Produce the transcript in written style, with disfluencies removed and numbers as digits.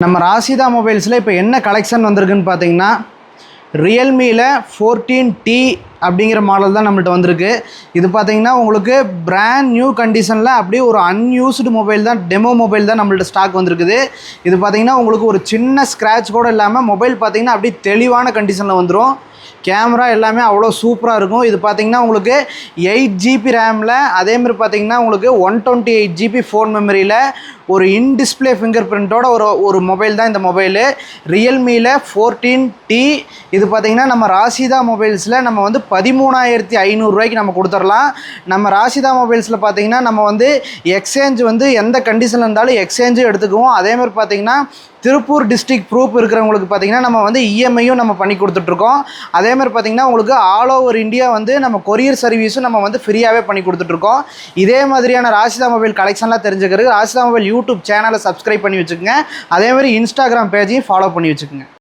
நம்ம ராசிதா மொபைல்ஸில் இப்போ என்ன கலெக்ஷன் வந்திருக்குன்னு பார்த்தீங்கன்னா ரியல்மியில் 14T அப்படிங்கிற மாடல் தான் நம்மள்ட்ட வந்திருக்கு. இது பார்த்தீங்கன்னா உங்களுக்கு பிராண்ட் நியூ கண்டிஷனில் அப்படியே ஒரு அன்யூஸ்டு மொபைல் தான், டெமோ மொபைல் தான் நம்மள்ட்ட ஸ்டாக் வந்திருக்குது. இது பார்த்தீங்கன்னா உங்களுக்கு ஒரு சின்ன ஸ்க்ராட்ச் கூட இல்லாமல் மொபைல் பார்த்தீங்கன்னா அப்படியே தெளிவான கண்டிஷனில் வந்துடும். கேமரா எல்லாமே அவ்வளோ சூப்பராக இருக்கும். இது பார்த்தீங்கன்னா உங்களுக்கு 8GB ரேமில், அதேமாதிரி பார்த்தீங்கன்னா உங்களுக்கு 128GB ஃபோன் மெமரியில் ஒரு இன்டிஸ்பிளே ஃபிங்கர் பிரிண்ட்டோட ஒரு மொபைல் தான் இந்த மொபைலு. ரியல்மியில் 14T. இது பார்த்தீங்கன்னா நம்ம ராசிதா மொபைல்ஸில் நம்ம வந்து 13,500 நம்ம கொடுத்துடலாம். நம்ம ராசிதா மொபைல்ஸில் பார்த்தீங்கன்னா நம்ம வந்து எக்ஸ்சேஞ்ச் வந்து எந்த கண்டிஷனில் இருந்தாலும் எக்ஸ்சேஞ்சும் எடுத்துக்குவோம். அதேமாதிரி பார்த்தீங்கன்னா திருப்பூர் டிஸ்ட்ரிக்ட் ப்ரூஃப் இருக்கிறவங்களுக்கு பார்த்தீங்கன்னா நம்ம வந்து இஎம்ஐயும் நம்ம பண்ணி கொடுத்துட்ருக்கோம். அதேமாதிரி பார்த்தீங்கன்னா உங்களுக்கு ஆல் ஓவர் இந்தியா வந்து நம்ம கொரியர் சர்வீஸும் நம்ம வந்து ஃப்ரீயாகவே பண்ணி கொடுத்துட்ருக்கோம். இதே மாதிரியான ராசிதா மொபைல் கலெக்ஷன்லாம் தெரிஞ்சுக்கிறதுக்கு ராசிதா மொபைல் யூடியூப் சேனலை சப்ஸ்கிரைப் பண்ணி வச்சுக்கோங்க. அதேமாதிரி இன்ஸ்டாகிராம் பேஜையும் ஃபாலோ பண்ணி வச்சுக்கோங்க.